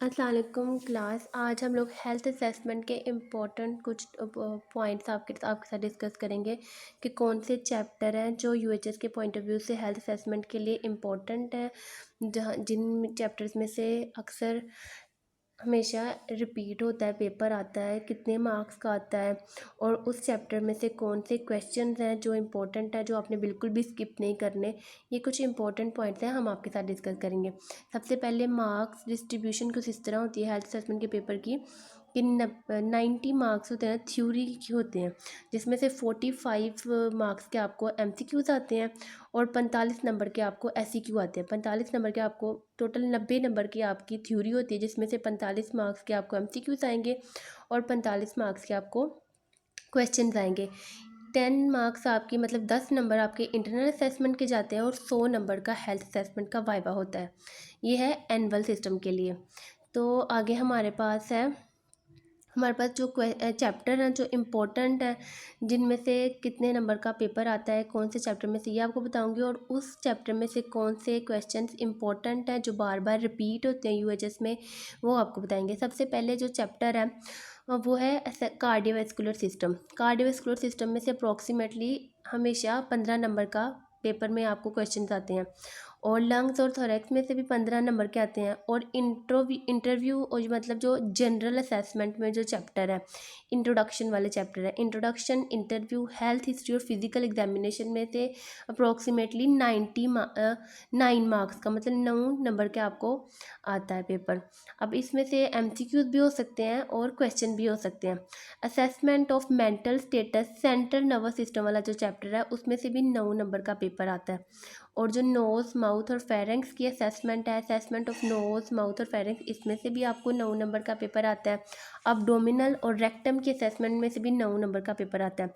अस्सलाम वालेकुम क्लास। आज हम लोग हेल्थ असेसमेंट के इम्पोर्टेंट कुछ पॉइंट्स आपके साथ डिस्कस करेंगे कि कौन से चैप्टर हैं जो यूएचएस के पॉइंट ऑफ व्यू से हेल्थ असेसमेंट के लिए इम्पोर्टेंट है, जहाँ जिन चैप्टर्स में से अक्सर हमेशा रिपीट होता है, पेपर आता है, कितने मार्क्स का आता है, और उस चैप्टर में से कौन से क्वेश्चंस हैं जो इम्पोर्टेंट है, जो आपने बिल्कुल भी स्किप नहीं करने। ये कुछ इंपॉर्टेंट पॉइंट्स हैं, हम आपके साथ डिस्कस करेंगे। सबसे पहले मार्क्स डिस्ट्रीब्यूशन कुछ इस तरह होती है हेल्थ असेसमेंट के पेपर की कि 90 मार्क्स होते हैं थ्योरी के होते हैं, जिसमें से 45 मार्क्स के आपको एमसीक्यूज आते हैं और 45 नंबर के आपको एससीक्यू आते हैं। 45 नंबर के आपको टोटल 90 नंबर की आपकी थ्योरी होती है, जिसमें से 45 मार्क्स के आपको एमसीक्यूज आएंगे और 45 मार्क्स के आपको क्वेश्चन आएंगे। 10 मार्क्स आपकी मतलब 10 नंबर आपके इंटरनल असेसमेंट के जाते हैं और 100 नंबर का हेल्थ असेसमेंट का वाइवा होता है। ये है एनुअल सिस्टम के लिए। तो आगे हमारे पास जो चैप्टर हैं जो इम्पोर्टेंट है, जिनमें से कितने नंबर का पेपर आता है, कौन से चैप्टर में से, ये आपको बताऊंगी, और उस चैप्टर में से कौन से क्वेश्चंस इम्पोर्टेंट हैं जो बार बार रिपीट होते हैं यूएचएस में, वो आपको बताएंगे। सबसे पहले जो चैप्टर है वो है कार्डियोवैस्कुलर सिस्टम। कार्डियोवैस्कुलर सिस्टम में से अप्रॉक्सीमेटली हमेशा 15 नंबर का पेपर में आपको क्वेश्चन आते हैं, और लंग्स और थोरैक्स में से भी 15 नंबर के आते हैं। और इंटरव्यू और मतलब जो जनरल असेसमेंट में जो चैप्टर है, इंट्रोडक्शन वाले चैप्टर है, इंट्रोडक्शन, इंटरव्यू, हेल्थ हिस्ट्री और फिजिकल एग्जामिनेशन में से अप्रॉक्सीमेटली 9 मार्क्स का मतलब 9 नंबर के आपको आता है पेपर। अब इसमें से एमसीक्यूज भी हो सकते हैं और क्वेश्चन भी हो सकते हैं। Assessment of mental status, central nervous system वाला जो चैप्टर है, उसमें से भी 9 नंबर का पेपर आता है। और जो नोज़, माउथ और फेरेंक्स की असेसमेंट है, असेसमेंट ऑफ नोज़, माउथ और फेरेंक्स, इसमें से भी आपको 9 नंबर का पेपर आता है। अब्डोमिनल और रेक्टम की असेसमेंट में से भी 9 नंबर का पेपर आता है।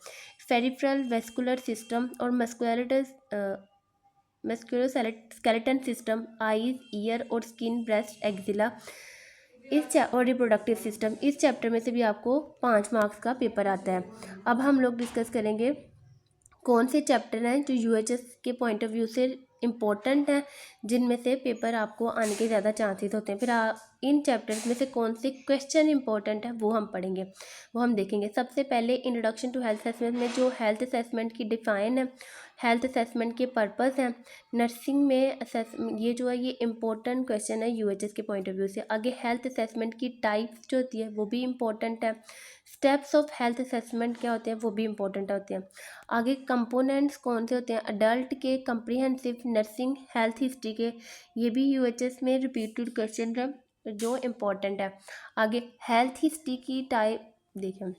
फेरिफ्रल वेस्कुलर सिस्टम और मस्कुलोस्केलेटन सिस्टम, आईज, ईयर और स्किन, ब्रेस्ट, एक्जिला और रिप्रोडक्टिव सिस्टम, इस चैप्टर में से भी आपको 5 मार्क्स का पेपर आता है। अब हम लोग डिस्कस करेंगे कौन से चैप्टर हैं जो यूएचएस के पॉइंट ऑफ व्यू से इम्पोर्टेंट हैं, जिनमें से पेपर आपको आने के ज़्यादा चांसेस होते हैं। फिर इन चैप्टर्स में से कौन से क्वेश्चन इंपॉर्टेंट है वो हम पढ़ेंगे, वो हम देखेंगे। सबसे पहले इंट्रोडक्शन टू हेल्थ असेसमेंट में जो हेल्थ असेसमेंट की डिफ़ाइन है, हेल्थ असेसमेंट के पर्पस हैं, नर्सिंग में ये जो है ये इंपॉर्टेंट क्वेश्चन है यूएचएस के पॉइंट ऑफ व्यू से। आगे हेल्थ असेसमेंट की टाइप्स जो होती है वो भी इम्पोर्टेंट है। स्टेप्स ऑफ हेल्थ असेसमेंट क्या होते हैं वो भी इम्पोर्टेंट होते हैं। आगे कंपोनेंट्स कौन से होते हैं अडल्ट के, कम्प्रीहेंसिव, नर्सिंग, हेल्थ हिस्ट्री के, ये भी यूएचएस में रिपीटेड क्वेश्चन है जो इम्पोर्टेंट है। आगे हेल्थ हिस्ट्री की टाइप देखें,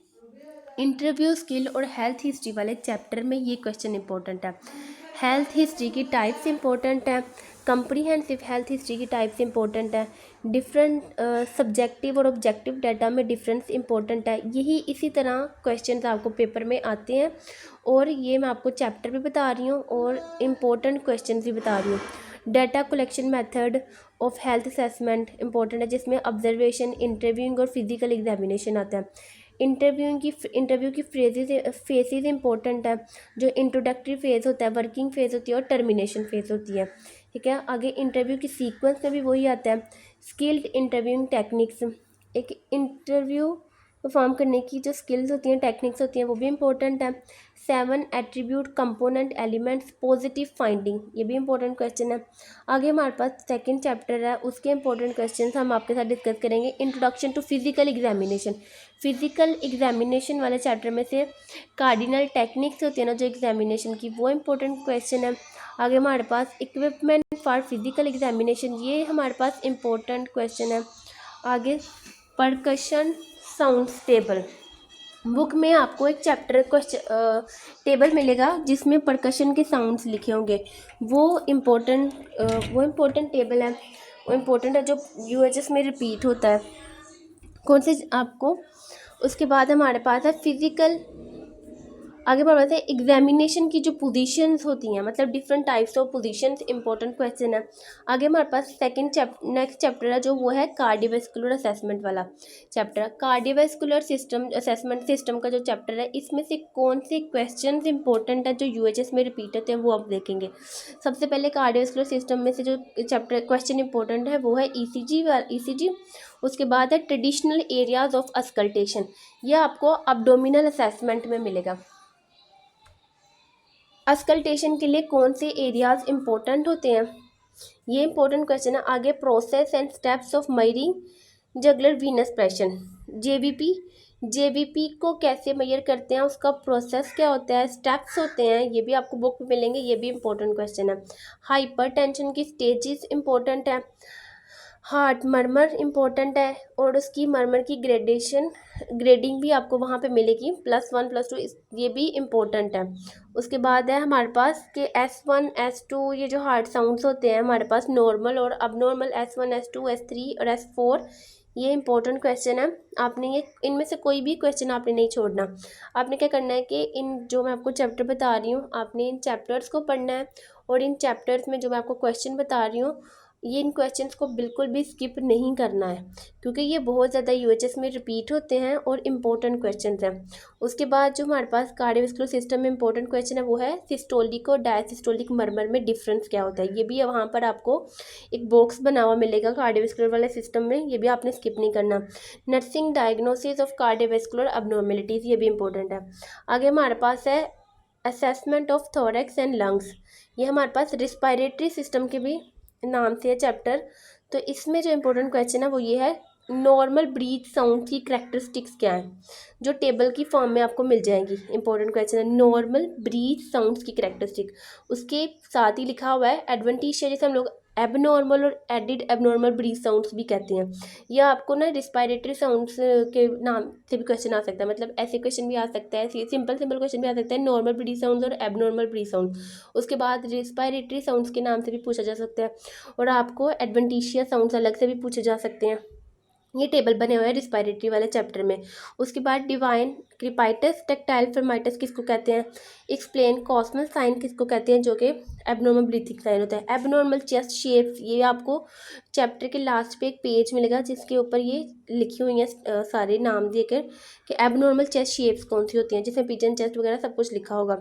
इंटरव्यू स्किल और हेल्थ हिस्ट्री वाले चैप्टर में ये क्वेश्चन इंपॉर्टेंट है। हेल्थ हिस्ट्री की टाइप्स इंपॉर्टेंट है, कंप्रीहेंसिव हेल्थ हिस्ट्री की टाइप्स इंपॉर्टेंट है, डिफरेंट सब्जेक्टिव और ऑब्जेक्टिव डाटा में डिफरेंस इंपॉर्टेंट है। यही इसी तरह क्वेश्चंस आपको पेपर में आते हैं, और ये मैं आपको चैप्टर भी बता रही हूँ और इम्पोर्टेंट क्वेश्चन भी बता रही हूँ। Data collection method of health assessment important है, जिसमें ऑब्जर्वेशन, इंटरव्यूइंग और फिजिकल एग्जामिनेशन आता है। इंटरव्यू की फेजेस इंपॉर्टेंट है, जो इंट्रोडक्टरी फेज़ होता है, वर्किंग फ़ेज़ होती है और टर्मिनेशन फेज़ होती है। ठीक है, आगे इंटरव्यू की सीक्वेंस में भी वही आता है। स्किल्ड इंटरव्यूइंग टेक्निक्स, एक इंटरव्यू परफॉर्म करने की जो स्किल्स होती हैं, टेक्निक्स होती हैं, वो भी इंपॉर्टेंट है। 7 attribute, component, elements, positive finding, ये भी इंपॉर्टेंट क्वेश्चन है। आगे हमारे पास सेकंड चैप्टर है, उसके इंपॉर्टेंट क्वेश्चन हम आपके साथ डिस्कस करेंगे। Introduction to physical examination, physical examination वाले चैप्टर में से कार्डिनल टेक्निक्स होती है ना जो एग्जामिनेशन की, वो इंपॉर्टेंट क्वेश्चन है। आगे हमारे पास इक्विपमेंट फॉर फिजिकल एग्जामिनेशन, ये हमारे पास इंपॉर्टेंट क्वेश्चन है। आगे परकशन साउंड टेबल, बुक में आपको एक चैप्टर क्वेश्चन टेबल मिलेगा जिसमें परकशन के साउंड्स लिखे होंगे, वो इम्पोर्टेंट टेबल है, वो इम्पोर्टेंट है जो यूएचएस में रिपीट होता है। कौन से आपको, उसके बाद हमारे पास है फिजिकल आगे बढ़ते हैं, एग्जामिनेशन की जो पोजीशंस होती हैं, मतलब different types of positions, important question है। आगे हमारे पास नेक्स्ट चैप्टर है जो वो है कार्डियोवैस्कुलर असेसमेंट वाला chapter. Cardiovascular system assessment system का जो चैप्टर है, इसमें से कौन से क्वेश्चन इंपॉर्टेंट है जो यूएचएस में रिपीट होते हैं वो आप देखेंगे। सबसे पहले कार्डियोवैस्कुलर सिस्टम में से जो चैप्टर क्वेश्चन इंपॉर्टेंट है वो है ईसीजी। उसके बाद है ट्रेडिशनल एरियाज ऑफ अस्कल्टेशन, यह आपको अब्डोमिनल असेसमेंट में मिलेगा। अस्कल्टेशन के लिए कौन से एरियाज इंपॉर्टेंट होते हैं, ये इंपॉर्टेंट क्वेश्चन है। आगे process and steps of measuring jugular venous pressure, JVP को कैसे मेजर करते हैं, उसका प्रोसेस क्या होता है, स्टेप्स होते हैं, ये भी आपको बुक में मिलेंगे, ये भी इंपॉर्टेंट क्वेश्चन है। हाइपरटेंशन की स्टेजेस इंपॉर्टेंट है। हार्ट मर्मर इंपॉर्टेंट है और उसकी मर्मर की ग्रेडिंग भी आपको वहाँ पे मिलेगी, +1 +2, ये भी इम्पोर्टेंट है। उसके बाद है हमारे पास कि S1 S2 ये जो हार्ट साउंड्स होते हैं हमारे पास नॉर्मल और अबनॉर्मल, S1 S2 S3 और S4, ये इंपॉर्टेंट क्वेश्चन है। आपने ये इनमें से कोई भी क्वेश्चन आपने नहीं छोड़ना। आपने क्या करना है कि इन जो मैं आपको चैप्टर बता रही हूँ, आपने इन चैप्टर्स को पढ़ना है और इन चैप्टर्स में जो मैं आपको क्वेश्चन बता रही हूँ, ये इन क्वेश्चंस को बिल्कुल भी स्किप नहीं करना है, क्योंकि ये बहुत ज़्यादा यूएचएस में रिपीट होते हैं और इम्पोर्टेंट क्वेश्चंस हैं। उसके बाद जो हमारे पास कार्डियोवैस्कुलर सिस्टम में इंपॉर्टेंट क्वेश्चन है वो है सिस्टोलिक और डायसिस्टोलिक मर्मर में डिफरेंस क्या होता है, ये भी वहाँ पर आपको एक बॉक्स बना हुआ मिलेगा कार्डियोवैस्कुलर वाले सिस्टम में, ये भी आपने स्किप नहीं करना। Nursing diagnosis of cardiovascular abnormalities, ये भी इंपॉर्टेंट है। आगे हमारे पास है assessment of thorax and lungs, ये हमारे पास रिस्पायरेटरी सिस्टम के भी नाम से है चैप्टर। तो इसमें जो इम्पोर्टेंट क्वेश्चन है वो ये है, नॉर्मल ब्रीथ साउंड की करैक्टरिस्टिक्स क्या है, जो टेबल की फॉर्म में आपको मिल जाएगी। इंपॉर्टेंट क्वेश्चन है नॉर्मल ब्रीथ साउंड्स की करैक्टरिस्टिक, उसके साथ ही लिखा हुआ है एडवेंटिशिया, जैसे हम लोग एबनॉर्मल और एडिड एबनॉर्मल ब्रीथ साउंड्स भी कहते हैं। या आपको ना रिस्पायरेटरी साउंड्स के नाम से भी क्वेश्चन आ सकता है, मतलब ऐसे क्वेश्चन भी आ सकता है, सिंपल क्वेश्चन भी आ सकता है, नॉर्मल ब्रीथ साउंड्स और एबनॉर्मल ब्रीथ साउंड। उसके बाद रिस्पायरेटरी साउंड्स के नाम से भी पूछा जा सकता है, और आपको एडवेंटिशिया साउंड्स अलग से भी पूछे जा सकते हैं। ये टेबल बने हुए हैं रिस्पायरेटरी वाले चैप्टर में। उसके बाद डिवाइन क्रिपाइटस, टेक्टाइल फर्माइटस किसको कहते हैं, एक्सप्लेन कॉस्मल साइन किसको कहते हैं, जो कि एबनॉर्मल ब्रीथिंग साइन होता है। एबनॉर्मल चेस्ट शेप्स, ये आपको चैप्टर के लास्ट पे एक पेज मिलेगा जिसके ऊपर ये लिखी हुई हैं सारे नाम देकर कि एबनॉर्मल चेस्ट शेप्स कौन सी होती हैं, जिसमें पिजन चेस्ट वगैरह सब कुछ लिखा होगा।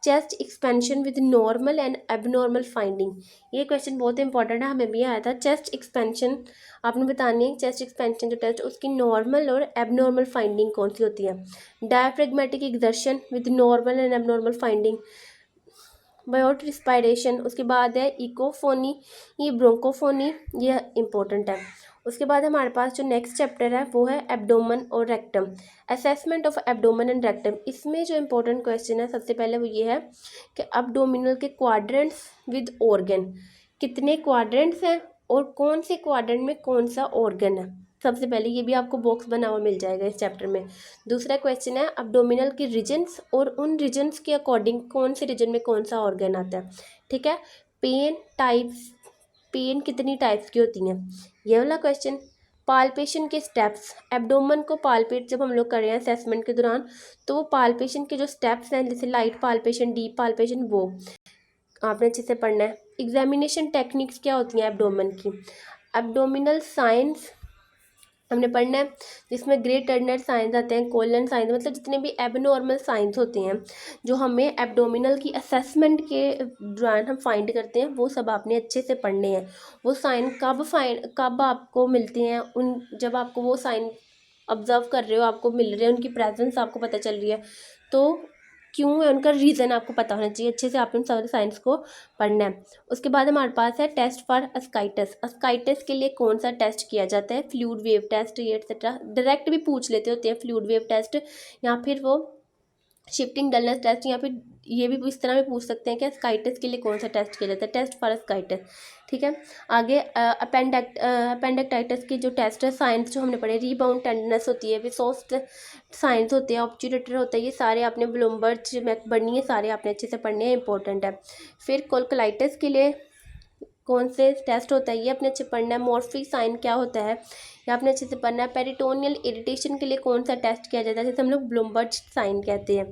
Chest expansion with normal and abnormal finding, ये क्वेश्चन बहुत इंपॉर्टेंट है, हमें भी आया था। चेस्ट एक्सपेंशन आपने बतानी है, चेस्ट एक्सपेंशन जो टेस्ट उसकी नॉर्मल और एबनॉर्मल फाइंडिंग कौन सी होती है। Diaphragmatic exertion with normal and abnormal finding. Biot respiration, उसके बाद है इकोफोनी, ये ब्रोंकोफोनी, ये इंपॉर्टेंट है। उसके बाद हमारे पास जो नेक्स्ट चैप्टर है वो है एब्डोमन और rectum, assessment of abdomen and rectum. इसमें जो इंपॉर्टेंट क्वेश्चन है सबसे पहले वो ये है कि एब्डोमिनल के क्वाड्रेंट्स विद ऑर्गन, कितने क्वाड्रेंट्स हैं और कौन से क्वाड्रेंट में कौन सा ऑर्गन है, सबसे पहले ये भी आपको बॉक्स बना हुआ मिल जाएगा इस चैप्टर में। दूसरा क्वेश्चन है एब्डोमिनल के रीजन्स और उन रीजन्स के अकॉर्डिंग कौन से रीजन में कौन सा ऑर्गन आता है, ठीक है। पेन कितनी टाइप्स की होती हैं, ये वाला क्वेश्चन। पाल्पेशन के स्टेप्स, एब्डोमन को पाल्पेट जब हम लोग कर रहे हैं असेसमेंट के दौरान, तो वो पाल्पेशन के जो स्टेप्स हैं, जैसे लाइट पाल्पेशन, डीप पाल्पेशन, वो आपने अच्छे से पढ़ना है। एग्जामिनेशन टेक्निक्स क्या होती हैं एब्डोमन की, एब्डोमिनल साइंस हमने पढ़ना है, जिसमें ग्रे टर्नर साइंस आते हैं, कोलन साइंस, मतलब जितने भी एबनॉर्मल साइंस होते हैं जो हमें एब्डोमिनल की असेसमेंट के दौरान हम फाइंड करते हैं, वो सब आपने अच्छे से पढ़ने हैं। वो साइन कब आपको मिलते हैं, उन जब आपको वो साइन ऑब्जर्व कर रहे हो, आपको मिल रहे हैं, उनकी प्रेजेंस आपको पता चल रही है, तो क्यों है उनका रीज़न आपको पता होना चाहिए, अच्छे से आपने सारे साइंस को पढ़ना है। उसके बाद हमारे पास है टेस्ट फॉर अस्काइटिस के लिए कौन सा टेस्ट किया जाता है, फ्लूइड वेव टेस्ट, ये एक्सेट्रा डायरेक्ट भी पूछ लेते होते हैं, फ्लूइड वेव टेस्ट या फिर वो शिफ्टिंग डलनेस टेस्ट, या फिर ये भी इस तरह भी पूछ सकते हैं कि अस्काइटिस के लिए कौन सा टेस्ट किया जाता है, टेस्ट फॉर अस्काइटिस, ठीक है। आगे अपेंडेक्टाइटिस की जो टेस्ट है, साइंस जो हमने पढ़े, रीबाउंड टेंडनेस होती है, विसोस्ट साइंस होते हैं, ऑब्चुरेटर होता है, ये सारे आपने ब्लूमबर्ग में पढ़नी है, सारे आपने अच्छे से पढ़ने हैं, इंपॉर्टेंट है। फिर कोलकलाइटिस के लिए कौन से टेस्ट होता है ये अपने अच्छे पढ़ना है। मॉर्फिक साइन क्या होता है ये आपने अच्छे से पढ़ना है। पेरिटोनियल इरिटेशन के लिए कौन सा टेस्ट किया जाता है, जैसे हम लोग ब्लूमबर्ग साइन कहते हैं,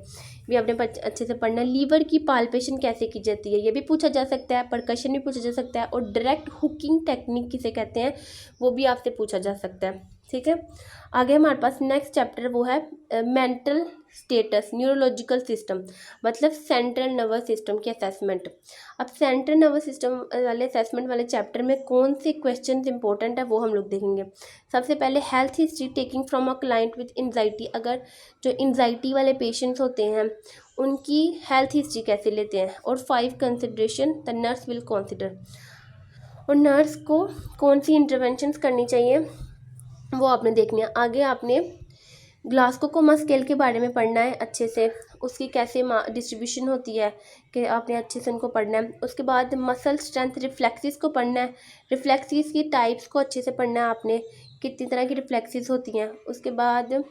भी आपने अच्छे से पढ़ना है। लीवर की पाल्पेशन कैसे की जाती है ये भी पूछा जा सकता है। परकशन भी पूछा जा सकता है। और डायरेक्ट हुकिंग टेक्निक किसे कहते हैं वो भी आपसे पूछा जा सकता है। ठीक है, आगे हमारे पास नेक्स्ट चैप्टर वो है मेंटल स्टेटस न्यूरोलॉजिकल सिस्टम, मतलब सेंट्रल नर्वस सिस्टम की असेसमेंट। अब सेंट्रल नर्वस सिस्टम वाले असेसमेंट वाले चैप्टर में कौन से क्वेश्चन इंपॉर्टेंट है वो हम लोग देखेंगे। सबसे पहले health history taking from a client with anxiety, अगर जो एंजाइटी वाले पेशेंट्स होते हैं उनकी हेल्थ हिस्ट्री कैसे लेते हैं। और 5 consideration the nurse will consider, और नर्स को कौन सी इंटरवेंशंस करनी चाहिए वो आपने देखनी है। आगे आपने ग्लास्कोकोमा स्केल के बारे में पढ़ना है अच्छे से, उसकी कैसे डिस्ट्रीब्यूशन होती है कि आपने अच्छे से उनको पढ़ना है। उसके बाद मसल स्ट्रेंथ रिफ्लेक्सिस को पढ़ना है। रिफ्लेक्सिस की टाइप्स को अच्छे से पढ़ना है आपने, कितनी तरह की रिफ्लेक्सिस होती हैं। उसके बाद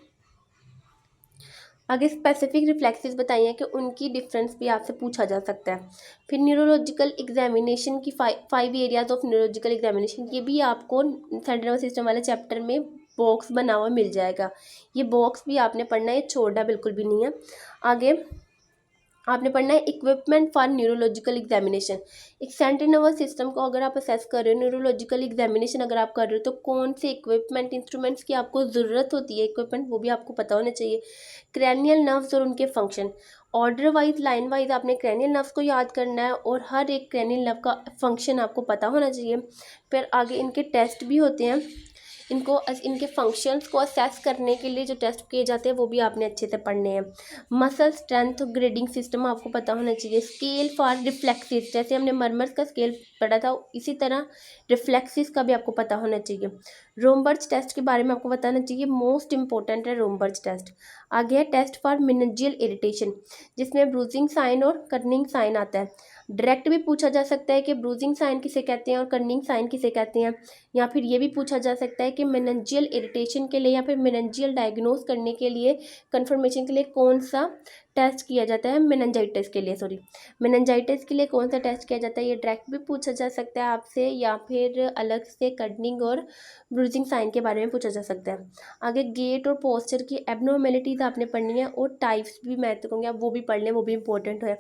आगे स्पेसिफिक रिफ्लेक्सिस बताइए हैं कि उनकी डिफरेंस भी आपसे पूछा जा सकता है। फिर न्यूरोलॉजिकल एग्जामिनेशन की 5 एरियाज ऑफ न्यूरोलॉजिकल एग्जामिनेशन, ये भी आपको सेंट्रल नर्वस सिस्टम वाले चैप्टर में बॉक्स बना हुआ मिल जाएगा। ये बॉक्स भी आपने पढ़ना है, छोड़ना बिल्कुल भी नहीं है। आगे आपने पढ़ना है इक्विपमेंट फॉर न्यूरोलॉजिकल एग्जामिनेशन। एक सेंट्रल नर्वस सिस्टम को अगर आप असेस कर रहे हो, न्यूरोलॉजिकल एग्जामिनेशन अगर आप कर रहे हो, तो कौन से इक्विपमेंट इंस्ट्रूमेंट्स की आपको ज़रूरत होती है, इक्विपमेंट वो भी आपको पता होना चाहिए। क्रैनियल नर्व्स और उनके function, order wise line wise आपने क्रैनियल नर्व्स को याद करना है और हर एक क्रैनियल नर्व का फंक्शन आपको पता होना चाहिए। फिर आगे इनके टेस्ट भी होते हैं, इनके फंक्शंस को असेस करने के लिए जो टेस्ट किए जाते हैं वो भी आपने अच्छे से पढ़ने हैं। मसल स्ट्रेंथ ग्रेडिंग सिस्टम आपको पता होना चाहिए। स्केल फॉर रिफ्लेक्सिस, जैसे हमने मरमर्स का स्केल पढ़ा था इसी तरह रिफ्लेक्सिस का भी आपको पता होना चाहिए। रोमबर्ज टेस्ट के बारे में आपको बताना चाहिए, मोस्ट इंपॉर्टेंट है रोमबर्ज टेस्ट। आगे है टेस्ट फॉर मेनिंजियल इरिटेशन, जिसमें ब्रूजिंग साइन और कर्निंग साइन आता है। डायरेक्ट भी पूछा जा सकता है कि ब्रूजिंग साइन किसे कहते हैं और कर्निंग साइन किसे कहते हैं, या फिर ये भी पूछा जा सकता है कि मेनिंजियल इरिटेशन के लिए या फिर मेनिंजियल डायग्नोस करने के लिए कंफर्मेशन के लिए कौन सा टेस्ट किया जाता है। मेनिंजाइटिस के लिए मेनिंजाइटिस के लिए कौन सा टेस्ट किया जाता है, ये डायरेक्ट भी पूछा जा सकता है आपसे, या फिर अलग से कर्निंग और ब्रूजिंग साइन के बारे में पूछा जा सकता है। आगे गेट और पोस्चर की एबनॉर्मेलिटीज़ आपने पढ़नी है और टाइप्स भी मैं तो कहूँगी आप वो भी पढ़ लें, वो भी इंपॉर्टेंट है।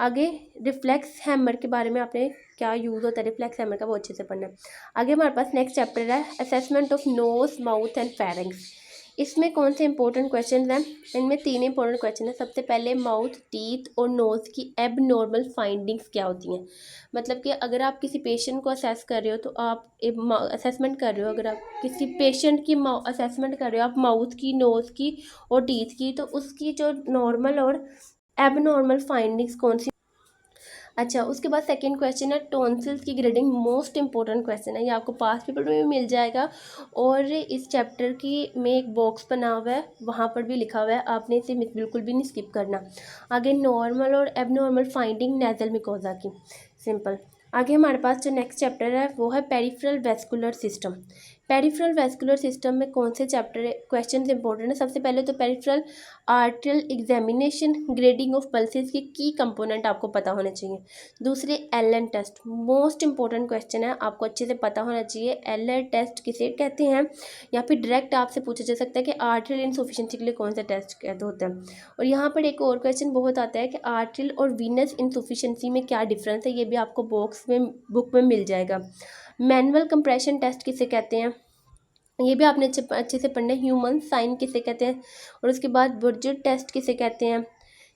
आगे रिफ्लेक्स हैमर के बारे में आपने क्या यूज़ होता है रिफ्लेक्स हैमर का वो अच्छे से पढ़ना है। आगे हमारे पास नेक्स्ट चैप्टर है assessment of nose mouth and pharynx. इसमें कौन से इंपॉर्टेंट क्वेश्चन हैं, इनमें 3 इंपॉर्टेंट क्वेश्चन हैं। सबसे पहले माउथ टीथ और नोज़ की एबनॉर्मल फाइंडिंग्स क्या होती हैं, मतलब कि अगर आप किसी पेशेंट को असेस कर रहे हो तो आप असेसमेंट कर रहे हो, अगर आप किसी पेशेंट की असेसमेंट कर रहे हो आप माउथ की, नोज़ की और टीथ की, तो उसकी जो नॉर्मल और एबनॉर्मल फाइंडिंग्स कौन सी। अच्छा, उसके बाद सेकंड क्वेश्चन है टॉन्सिल्स की ग्रेडिंग, मोस्ट इंपॉर्टेंट क्वेश्चन है, ये आपको पास पेपर में भी मिल जाएगा और इस चैप्टर की में एक बॉक्स बना हुआ है वहाँ पर भी लिखा हुआ है, आपने इसे बिल्कुल भी नहीं स्किप करना। आगे नॉर्मल और एबनॉर्मल फाइंडिंग नेजल मिकोजा की, सिंपल। आगे हमारे पास जो नेक्स्ट चैप्टर है वो है peripheral vascular system. Peripheral vascular system में कौन से चैप्टर क्वेश्चन इंपॉर्टेंट है, सबसे पहले तो peripheral arterial examination, grading of pulses की की कंपोनेंट आपको पता होने चाहिए। दूसरे Allen test, most important question है, आपको अच्छे से पता होना चाहिए एलन टेस्ट किसे कहते हैं, या फिर डायरेक्ट आपसे पूछा जा सकता है कि आर्टरियल इनसफिशिएंसी के लिए कौन सा टेस्ट कहते होते हैं। और यहाँ पर एक और क्वेश्चन बहुत आता है कि आर्टरियल और वीनस इनसफिशिएंसी में क्या डिफरेंस है, ये भी आपको बुक में मिल जाएगा। मैनुअल कंप्रेशन टेस्ट किसे कहते हैं, ये भी आपने अच्छे से पढ़ना है। ह्यूमन साइन किसे कहते हैं, और उसके बाद बुर्जेट टेस्ट किसे कहते हैं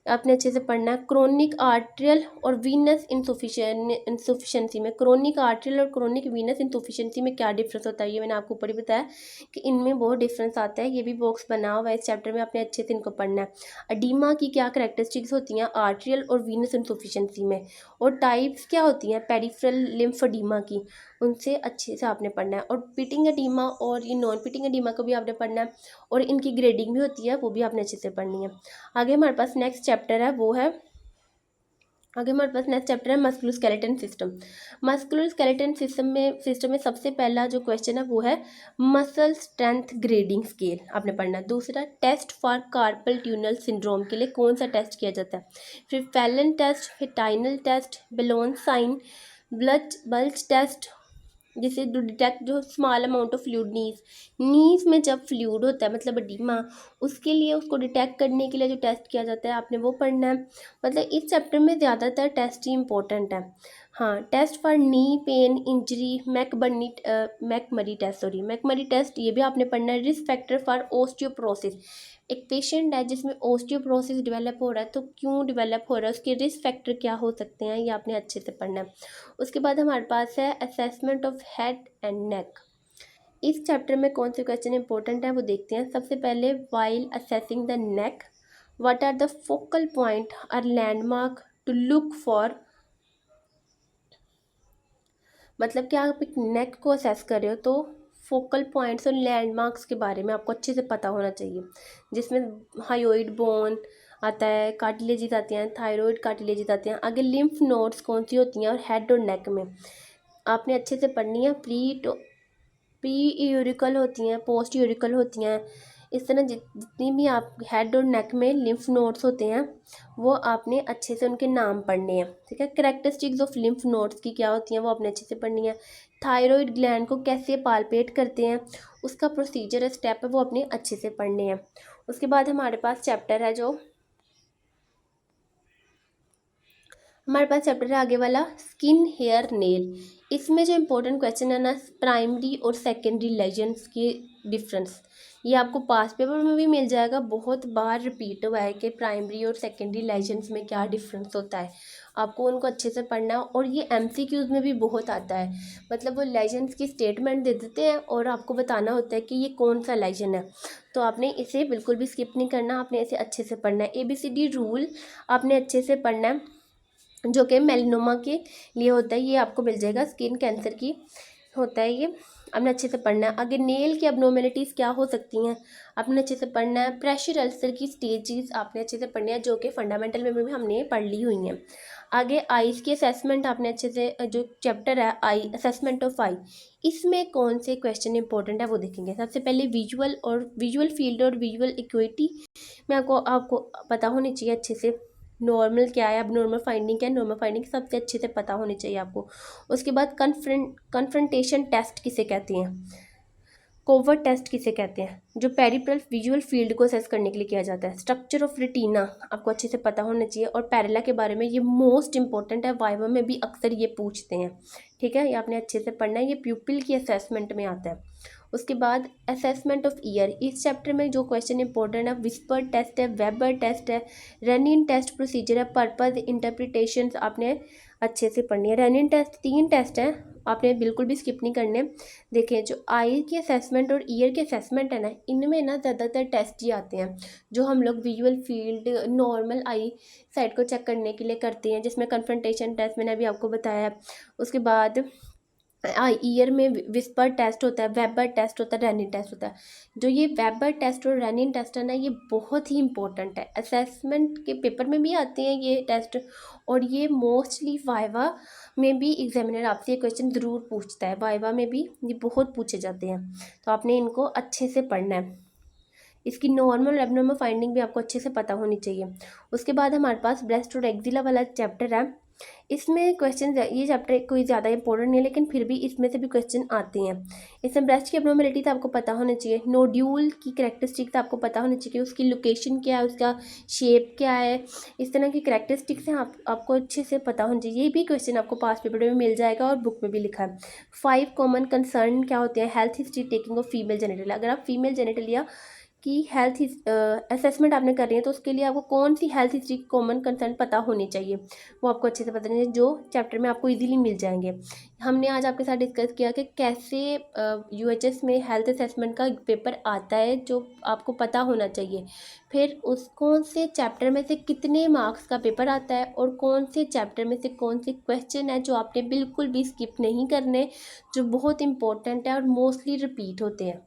आपने अच्छे से पढ़ना है। क्रोनिक आर्ट्रियल और वीनस इंसफिशिएंसी में, क्रोनिक आर्ट्रियल और क्रोनिक वीनस इंसफिशिएंसी में क्या डिफरेंस होता है, ये मैंने आपको ऊपर ही बताया कि इनमें बहुत डिफरेंस आता है, ये भी बॉक्स बना हुआ है इस चैप्टर में, आपने अच्छे से इनको पढ़ना है। अडीमा की क्या करेक्टरिस्टिक्स होती हैं आर्ट्रियल और वीनस इंसफिशिएंसी में, और टाइप्स क्या होती हैं पेरिफेरल लिम्फोडीमा की, उनसे अच्छे से आपने पढ़ना है। और पिटिंग एडीमा और ये नॉन पिटिंग एडीमा को भी आपने पढ़ना है, और इनकी ग्रेडिंग भी होती है वो भी आपने अच्छे से पढ़नी है। आगे हमारे पास नेक्स्ट चैप्टर है वो है, आगे हमारे पास नेक्स्ट चैप्टर है मस्कुलोस्केलेटन सिस्टम। मस्कुलोस्केलेटन सिस्टम में सबसे पहला जो क्वेश्चन है वो है मसल स्ट्रेंथ ग्रेडिंग स्केल आपने पढ़ना है। दूसरा test for carpal tunnel syndrome के लिए कौन सा टेस्ट किया जाता है, फिर फैलन टेस्ट, फिर Tinel test, balloon sign, bulge test, जिसे टू डिटेक्ट जो small amount of fluid knees में जब फ्लूइड होता है मतलब एडिमा, उसके लिए उसको डिटेक्ट करने के लिए जो टेस्ट किया जाता है आपने वो पढ़ना है। मतलब इस चैप्टर में ज़्यादातर टेस्ट ही इंपॉर्टेंट है। हाँ, test for knee pain injury, McMurray test ये भी आपने पढ़ना है। रिस्क फैक्टर फॉर ओस्टियोप्रोसिस, एक पेशेंट है जिसमें ओस्टियोप्रोसिस डेवलप हो रहा है तो क्यों डेवलप हो रहा है, उसके रिस्क फैक्टर क्या हो सकते हैं, ये आपने अच्छे से पढ़ना है। उसके बाद हमारे पास है assessment of head and neck. इस चैप्टर में कौन से क्वेश्चन इंपॉर्टेंट है वो देखते हैं। सबसे पहले, while assessing the neck what are the focal point और लैंडमार्क टू लुक फॉर। मतलब कि आप एक नेक को असेस कर रहे हो तो फोकल पॉइंट्स और लैंडमार्क्स के बारे में आपको अच्छे से पता होना चाहिए, जिसमें हायोइड बोन आता है, कार्टिलेजेस आती हैं, थायराइड कार्टिलेजेस आती हैं। आगे लिम्फ नोड्स कौन सी होती हैं और हेड और नेक में आपने अच्छे से पढ़नी है। प्री यूरिकल होती हैं, पोस्ट यूरिकल होती हैं। इस तरह जितनी भी आप हेड और नेक में लिम्फ नोड्स होते हैं वो आपने अच्छे से उनके नाम पढ़ने हैं, ठीक है। कैरेक्टरिस्टिक्स ऑफ लिम्फ नोड्स की क्या होती हैं वो आपने अच्छे से पढ़नी है। थायराइड ग्लैंड को कैसे पालपेट करते हैं उसका प्रोसीजर स्टेप है वो अपने अच्छे से पढ़ने हैं। उसके बाद हमारे पास चैप्टर है जो हमारे पास चैप्टर है आगे वाला, स्किन हेयर नेल। इसमें जो इम्पोर्टेंट क्वेश्चन है ना, प्राइमरी और सेकेंडरी लेजन्स के डिफरेंस, ये आपको पास पेपर में भी मिल जाएगा। बहुत बार रिपीट हुआ है कि प्राइमरी और सेकेंडरी लेजन्स में क्या डिफरेंस होता है, आपको उनको अच्छे से पढ़ना है। और ये एमसीक्यूज में भी बहुत आता है, मतलब वो लेजन्स की स्टेटमेंट दे देते हैं और आपको बताना होता है कि ये कौन सा लेजन है। तो आपने इसे बिल्कुल भी स्किप नहीं करना, आपने इसे अच्छे से पढ़ना है। ABCD रूल आपने अच्छे से पढ़ना है, जो कि मेलानोमा के लिए होता है, ये आपको मिल जाएगा। स्किन कैंसर की होता है ये, आपने अच्छे से पढ़ना है। आगे नेल की अबनॉर्मेलिटीज़ क्या हो सकती हैं आपने अच्छे से पढ़ना है। प्रेशर अल्सर की स्टेजेस आपने अच्छे से पढ़नी है, जो कि फंडामेंटल में भी हमने पढ़ ली हुई हैं। आगे आइज़ की असेसमेंट आपने अच्छे से, जो चैप्टर है आई असेसमेंट ऑफ आई, इसमें कौन से क्वेश्चन इंपॉर्टेंट है वो देखेंगे। सबसे पहले विजुअल फील्ड और विजुअल इक्विटी में आपको पता होनी चाहिए अच्छे से। नॉर्मल क्या है, अब नॉर्मल फाइंडिंग क्या है, नॉर्मल फाइंडिंग सबसे अच्छे से पता होनी चाहिए आपको। उसके बाद कन्फ्रंटेशन टेस्ट किसे कहते हैं, कोवर्ट टेस्ट किसे कहते हैं, जो पेरिफेरल विजुअल फील्ड को असेस करने के लिए किया जाता है। स्ट्रक्चर ऑफ रेटिना आपको अच्छे से पता होना चाहिए। और पैरेला के बारे में, ये मोस्ट इंपॉर्टेंट है, वाइवा में भी अक्सर ये पूछते हैं, ठीक है। ये आपने अच्छे से पढ़ना है, ये प्यूपिल की असेसमेंट में आता है। उसके बाद असेसमेंट ऑफ ईयर, इस चैप्टर में जो क्वेश्चन इंपॉर्टेंट है, विस्पर टेस्ट है, वेबर टेस्ट है, रेनिन टेस्ट प्रोसीजर है, पर्पज इंटरप्रिटेशंस आपने अच्छे से पढ़नी है। रेनिन टेस्ट 3 टेस्ट हैं, आपने बिल्कुल भी स्किप नहीं करने। देखिए, जो आई की असेसमेंट और ईयर की असेसमेंट है ना, इनमें ना ज़्यादातर टेस्ट ही आते हैं जो हम लोग विजुअल फील्ड नॉर्मल आई साइड को चेक करने के लिए करते हैं, जिसमें कन्फ्रंटेशन टेस्ट मैंने अभी आपको बताया है। उसके बाद ईयर में विस्पर टेस्ट होता है, वेबर टेस्ट होता है, रेनिन टेस्ट होता है। जो ये वेबर टेस्ट और रेनिन टेस्ट है ना, ये बहुत ही इंपॉर्टेंट है, असेसमेंट के पेपर में भी आते हैं ये टेस्ट। और ये मोस्टली वाइवा में भी एग्जामिनर आपसे ये क्वेश्चन ज़रूर पूछता है, वाइवा में भी ये बहुत पूछे जाते हैं, तो आपने इनको अच्छे से पढ़ना है। इसकी नॉर्मल एबनॉर्मल फाइंडिंग भी आपको अच्छे से पता होनी चाहिए। उसके बाद हमारे पास ब्रेस्ट और एक्जिला वाला चैप्टर है। इसमें क्वेश्चन, ये चैप्टर कोई ज़्यादा इंपॉर्टेंट नहीं है, लेकिन फिर भी इसमें से भी क्वेश्चन आते हैं। इसमें ब्रेस्ट की एबनॉर्मेलिटी तो आपको पता होना चाहिए, नोड्यूल की कैरेक्टरिस्टिक्स आपको पता होनी चाहिए, उसकी लोकेशन क्या है, उसका शेप क्या है, इस तरह की कैरेक्टरिस्टिक्स हैं आपको अच्छे से पता होनी चाहिए। ये भी क्वेश्चन आपको पास पेपर में मिल जाएगा और बुक में भी लिखा है। 5 कॉमन कंसर्न क्या होते हैं, health history taking of female genital, अगर आप फीमेल जेनेटलिया कि हेल्थ असेसमेंट आपने कर रही है तो उसके लिए आपको कौन सी हेल्थ हिस्ट्री कॉमन कंसर्न पता होनी चाहिए, वो आपको अच्छे से पता नहीं है, जो चैप्टर में आपको इजीली मिल जाएंगे। हमने आज आपके साथ डिस्कस किया कि कैसे UHS में हेल्थ असेसमेंट का पेपर आता है जो आपको पता होना चाहिए, फिर उस कौन से चैप्टर में से कितने मार्क्स का पेपर आता है और कौन से चैप्टर में से कौन से क्वेश्चन है जो आपने बिल्कुल भी स्किप नहीं करने, जो बहुत इंपॉर्टेंट है और मोस्टली रिपीट होते हैं।